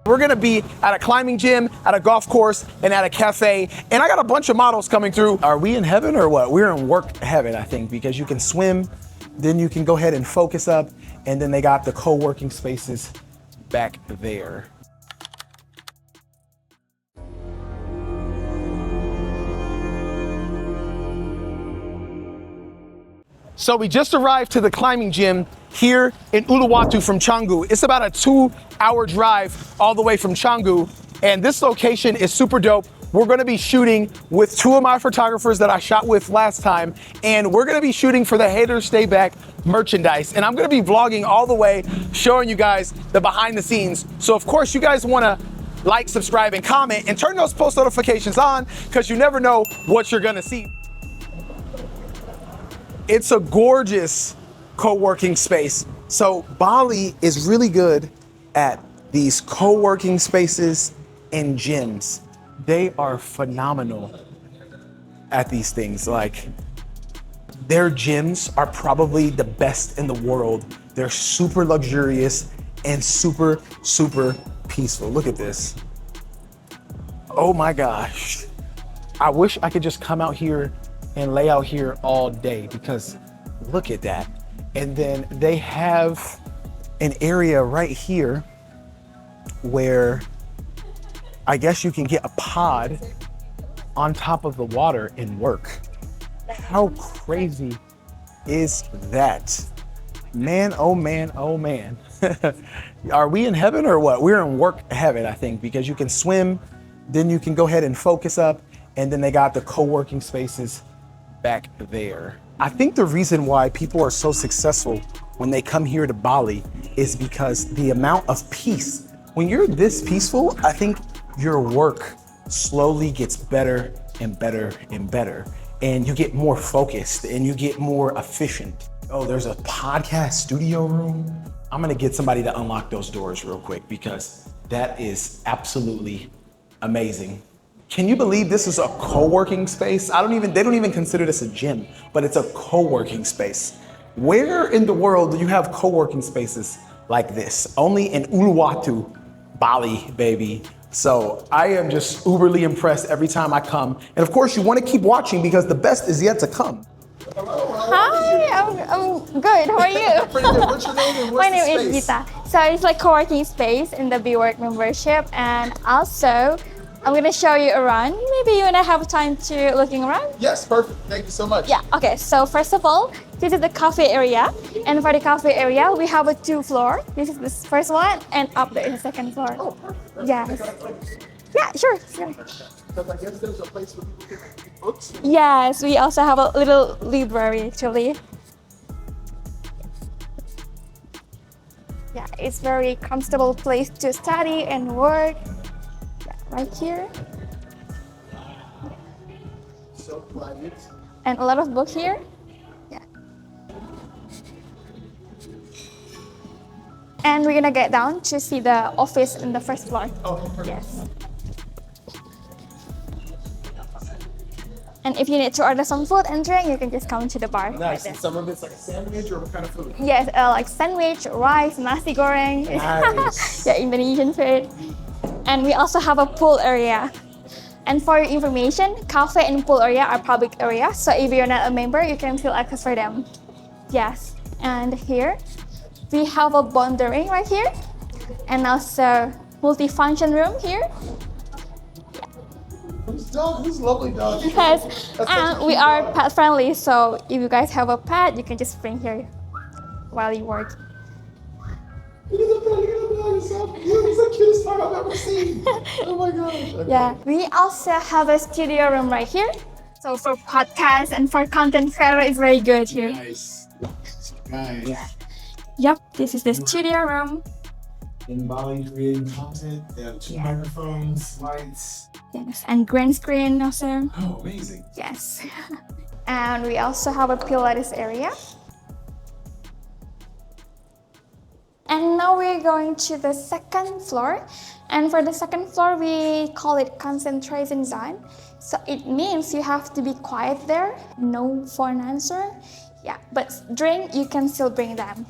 We're gonna be at a climbing gym, at a golf course, and at a cafe. And I got a bunch of models coming through. Are we in heaven or what? We're in work heaven, I think, because you can swim, then you can go ahead and focus up, and then they got the co-working spaces back there. So we just arrived to the climbing gym here in Uluwatu from Canggu. It's about a 2-hour drive all the way from Canggu. And this location is super dope. We're gonna be shooting with 2 of my photographers that I shot with last time. And we're gonna be shooting for the Haters Stay Back merchandise. And I'm gonna be vlogging all the way, showing you guys the behind the scenes. So of course you guys wanna like, subscribe, and comment, and turn those post notifications on, because you never know what you're gonna see. It's a gorgeous co-working space. So Bali is really good at these co-working spaces and gyms. They are phenomenal at these things. Like, their gyms are probably the best in the world. They're super luxurious and super, super peaceful. Look at this. Oh my gosh. I wish I could just come out here and lay out here all day, because look at that. And then they have an area right here where I guess you can get a pod on top of the water and work. How crazy is that? Man, oh man, oh man. Are we in heaven or what? We're in work heaven, I think, because you can swim, then you can go ahead and focus up, and then they got the co-working spaces back there. I think the reason why people are so successful when they come here to Bali is because the amount of peace. When you're this peaceful, I think your work slowly gets better and better and better. And you get more focused and you get more efficient. Oh, there's a podcast studio room. I'm gonna get somebody to unlock those doors real quick, because that is absolutely amazing. Can you believe this is a co-working space? They don't even consider this a gym, but it's a co-working space. Where in the world do you have co-working spaces like this? Only in Uluwatu, Bali, baby. So I am just uberly impressed every time I come. And of course you wanna keep watching, because the best is yet to come. Hello, Hi, I'm good. How are you? Pretty good. What's your name and what's My name is Gita. So it's like co-working space in the B-Work membership, and also I'm gonna show you around. Maybe you wanna have time to looking around? Yes, perfect. Thank you so much. Yeah, okay. So first of all, this is the cafe area. And for the cafe area, we have a 2 floor. This is the first one, and up there is the second floor. Oh, perfect. Yes. Yeah, sure. Because I guess there's a place where people can read books. Yes, we also have a little library actually. Yeah, it's very comfortable place to study and work. Yeah, right here. So quiet. And a lot of books here. Yeah. And we're gonna get down to see the office in the first floor. Oh, perfect. Yes. And if you need to order some food and drink, you can just come to the bar. Nice. Right there. And some of it's like a sandwich, or what kind of food? Yes, like sandwich, rice, nasi goreng. Nice. Yeah, Indonesian food. And we also have a pool area. And for your information, cafe and pool area are public areas. So if you're not a member, you can still access for them. Yes. And here, we have a bouldering right here. And also multi-function room here. Who's lovely dog? Yes, and we are pet friendly, so if you guys have a pet, you can just bring here while you work. Look at the dog. He's so cute. He's the cutest dog I've ever seen. Oh my gosh. Okay. Yeah, we also have a studio room right here. So for podcasts and for content creator, it's very good here. Nice. Nice. Yeah. Yep, this is the studio room. In Bali, creating content. They have 2 microphones, lights. Yes, and green screen also. Oh, amazing. Yes. And we also have a Pilates area. And now we're going to the second floor. And for the second floor, we call it concentration zone. So it means you have to be quiet there, no phone answer. Yeah, but drink, you can still bring them.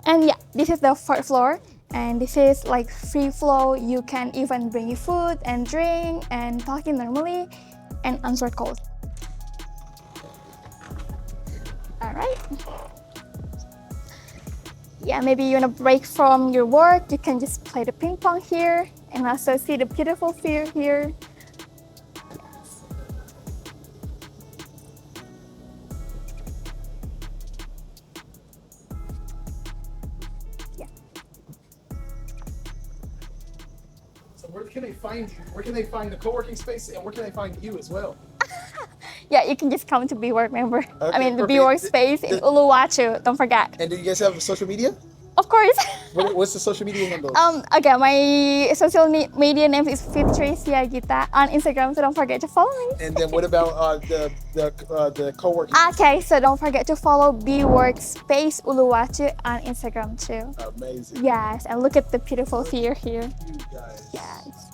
And yeah, this is the fourth floor. And this is like free flow. You can even bring your food and drink and talking normally and answer calls. All right. Yeah, maybe you want to break from your work, you can just play the ping pong here and also see the beautiful view here. Yeah. So where can they find you? Where can they find the co-working space, and where can they find you as well? Yeah, you can just come to Be Work member. I mean, the perfect. Be Work space in Uluwatu. Don't forget. And do you guys have social media? Of course. What's the social media handle? Okay, my social media name is Fitri Siagita on Instagram, so don't forget to follow me. And then what about the co-working? Okay, so don't forget to follow Be Work Space Uluwatu on Instagram too. Amazing. Yes, and look at the beautiful view here. You guys. Yes.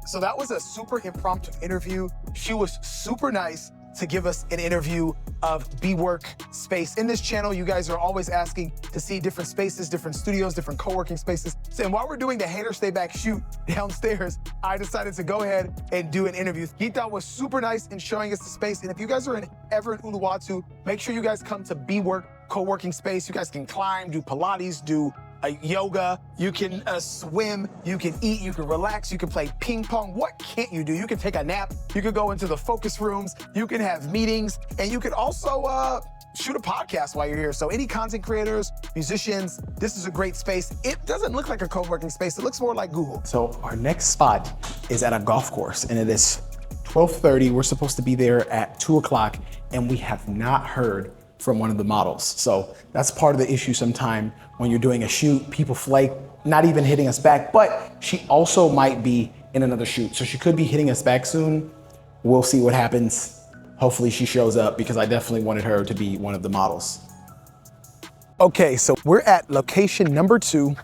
So that was a super impromptu interview. She was super nice to give us an interview of Be Work Space. In this channel, you guys are always asking to see different spaces, different studios, different co-working spaces. So, and while we're doing the Hater Stay Back shoot downstairs, I decided to go ahead and do an interview. Gita was super nice in showing us the space. And if you guys are ever in Uluwatu, make sure you guys come to Be Work co-working space. You guys can climb, do Pilates, do yoga, you can swim, you can eat, you can relax, you can play ping pong. What can't you do? You can take a nap, you can go into the focus rooms, you can have meetings, and you can also shoot a podcast while you're here. So any content creators, musicians, this is a great space. It doesn't look like a co-working space, it looks more like Google. So our next spot is at a golf course, and it is 12:30. We're supposed to be there at 2 o'clock, and we have not heard from one of the models. So that's part of the issue sometime when you're doing a shoot, people flake, not even hitting us back, but she also might be in another shoot. So she could be hitting us back soon. We'll see what happens. Hopefully she shows up because I definitely wanted her to be one of the models. Okay, so we're at location number 2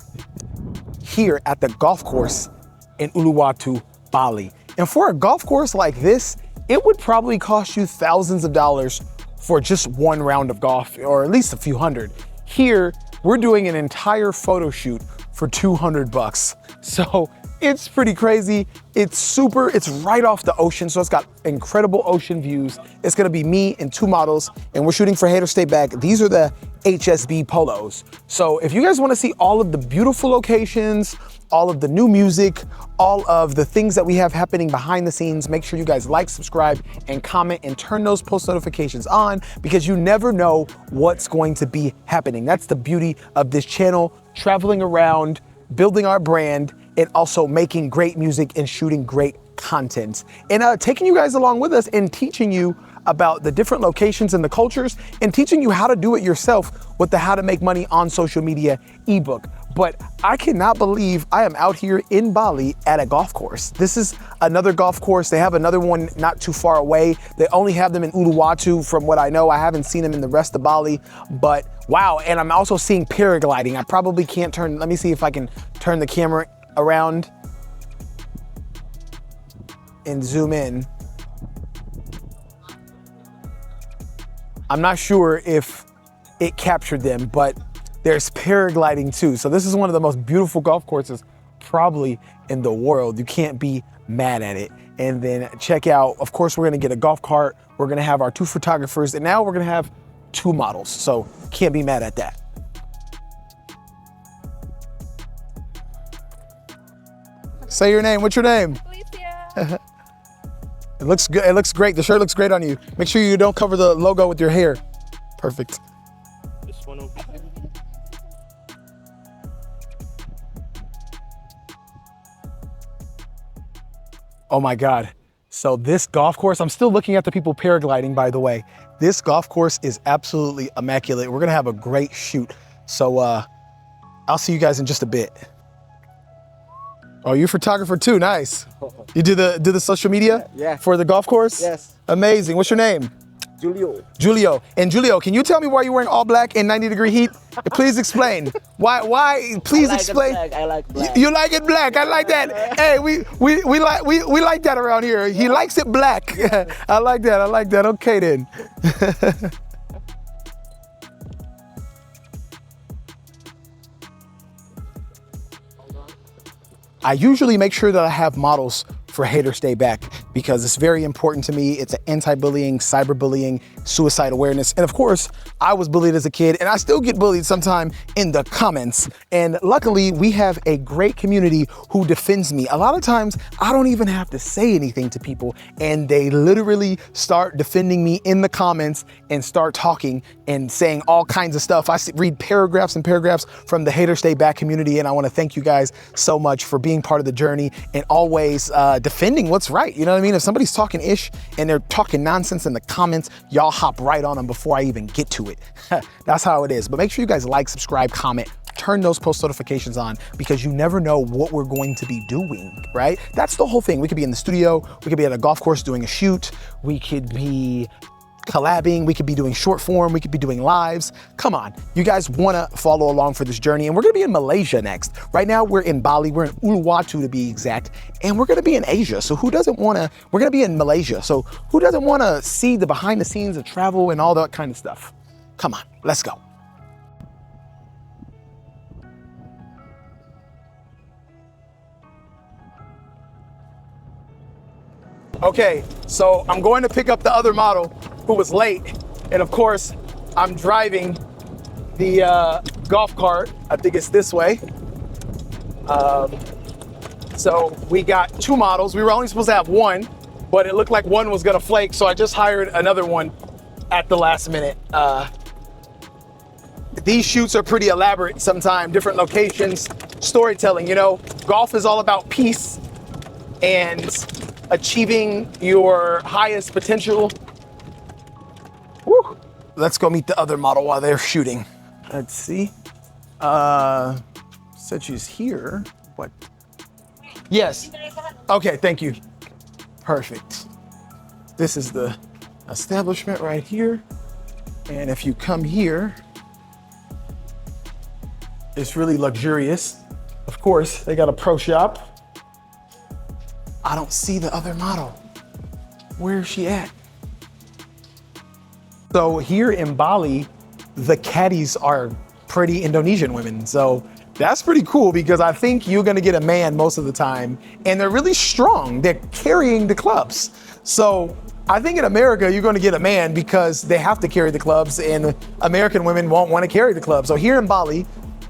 here at the golf course in Uluwatu, Bali. And for a golf course like this, it would probably cost you thousands of dollars for just one round of golf, or at least a few hundred. Here, we're doing an entire photo shoot for 200 bucks. So it's pretty crazy. It's right off the ocean, so it's got incredible ocean views. It's gonna be me and 2 models, and we're shooting for Hater Stay Back. These are the HSB polos. So if you guys wanna see all of the beautiful locations, all of the new music, all of the things that we have happening behind the scenes, make sure you guys like, subscribe, and comment, and turn those post notifications on, because you never know what's going to be happening. That's the beauty of this channel, traveling around, building our brand, and also making great music and shooting great content. And taking you guys along with us and teaching you about the different locations and the cultures, and teaching you how to do it yourself with the How to Make Money on Social Media ebook. But I cannot believe I am out here in Bali at a golf course. This is another golf course. They have another one not too far away. They only have them in Uluwatu from what I know. I haven't seen them in the rest of Bali, but wow. And I'm also seeing paragliding. I probably can't turn, let me see if I can turn the camera around and zoom in. I'm not sure if it captured them, but there's paragliding too. So this is one of the most beautiful golf courses probably in the world. You can't be mad at it. And then check out, of course, we're gonna get a golf cart. We're gonna have our 2 photographers, and now we're gonna have 2 models. So can't be mad at that. Say your name, what's your name? Alicia. It looks good, it looks great. The shirt looks great on you. Make sure you don't cover the logo with your hair. Perfect. This one over here. Oh my God. So this golf course, I'm still looking at the people paragliding, by the way. This golf course is absolutely immaculate. We're gonna have a great shoot. So I'll see you guys in just a bit. Oh, you're a photographer too, nice. You do the social media? Yeah. For the golf course? Yes. Amazing, what's your name? Julio. And Julio, can you tell me why you're wearing all black in 90-degree heat? Please explain. Why? Please explain. I like black. You like it black. I like that. Hey, we like that around here. He likes it black. I like that. I like that. Okay then. I usually make sure that I have models for Haters Stay Back because it's very important to me. It's an anti-bullying, cyberbullying, suicide awareness. And of course, I was bullied as a kid and I still get bullied sometime in the comments. And luckily we have a great community who defends me. A lot of times I don't even have to say anything to people and they literally start defending me in the comments and start talking and saying all kinds of stuff. I read paragraphs and paragraphs from the Haters Stay Back community and I wanna thank you guys so much for being part of the journey and always defending what's right. You know what I mean? If somebody's talking ish and they're talking nonsense in the comments, y'all hop right on them before I even get to it. That's how it is. But make sure you guys like, subscribe, comment, turn those post notifications on because you never know what we're going to be doing, right? That's the whole thing. We could be in the studio, we could be at a golf course doing a shoot, we could be collabing, we could be doing short form, we could be doing lives. Come on, you guys wanna follow along for this journey and we're gonna be in Malaysia next. Right now we're in Bali, we're in Uluwatu to be exact, and we're gonna be in Asia. So who doesn't wanna, we're gonna be in Malaysia. So who doesn't wanna see the behind the scenes of travel and all that kind of stuff? Come on, let's go. Okay, so I'm going to pick up the other model who was late. And of course, I'm driving the golf cart. I think it's this way. So we got two models. We were only supposed to have one, but it looked like one was gonna flake. So I just hired another one at the last minute. These shoots are pretty elaborate sometimes, different locations, storytelling. You know, golf is all about peace and achieving your highest potential. Woo. Let's go meet the other model while they're shooting. Let's see. Said she's here. What? Yes. Okay, thank you. Perfect. This is the establishment right here. And if you come here, it's really luxurious. Of course, they got a pro shop. I don't see the other model. Where is she at? So here in Bali, the caddies are pretty Indonesian women. So that's pretty cool because I think you're gonna get a man most of the time and they're really strong. They're carrying the clubs. So I think in America, you're gonna get a man because they have to carry the clubs and American women won't wanna carry the clubs. So here in Bali,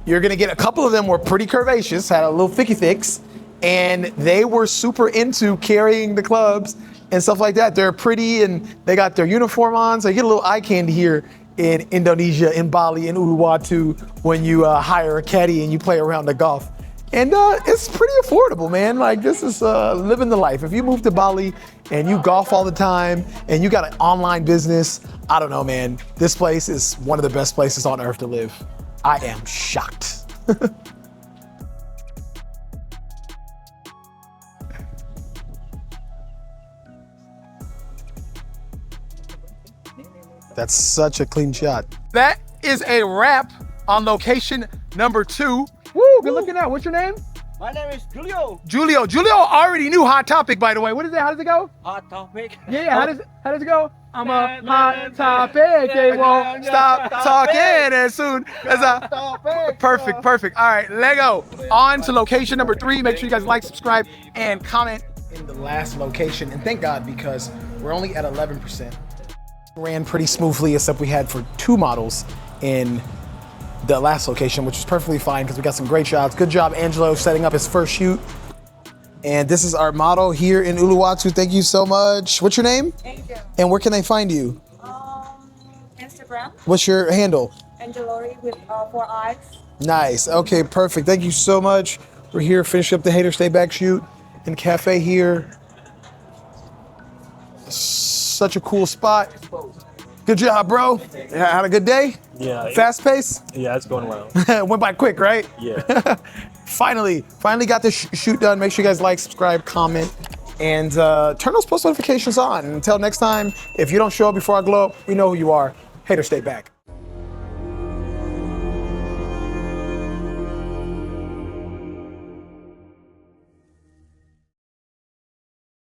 you're gonna get a couple of them were pretty curvaceous, had a little thicky thicks, and they were super into carrying the clubs and stuff like that. They're pretty and they got their uniform on. So you get a little eye candy here in Indonesia, in Bali, in Uluwatu, when you hire a caddy and you play around the golf. And it's pretty affordable, man. Like this is living the life. If you move to Bali and you golf all the time and you got an online business, I don't know, man. This place is one of the best places on earth to live. I am shocked. That's such a clean shot. That is a wrap on location number 2. Woo, good looking out. What's your name? My name is Julio. Julio. Julio already knew Hot Topic, by the way. What is it? How does it go? Hot topic. Yeah, how does it go? I'm a hot topic. They won't stop talking as soon as I... Perfect. All right, Lego. On to location number 3. Make sure you guys like, subscribe, and comment in the last location. And thank God because we're only at 11%. Ran pretty smoothly, except we had for 2 models in the last location, which was perfectly fine because we got some great shots. Good job, Angelo, setting up his first shoot. And this is our model here in Uluwatu. Thank you so much. What's your name? Angel. And where can they find you? Instagram. What's your handle? Angelori with 4 eyes. Nice. Okay, perfect. Thank you so much. We're here finishing up the Haters Stay Back shoot in cafe here. Such a cool spot. Good job, bro. Had a good day? Yeah. Fast pace? Yeah, it's going well. Went by quick, right? Yeah. Finally got this shoot done. Make sure you guys like, subscribe, comment, and turn those post notifications on. And until next time, if you don't show up before I glow up, we know who you are. Hater, stay back.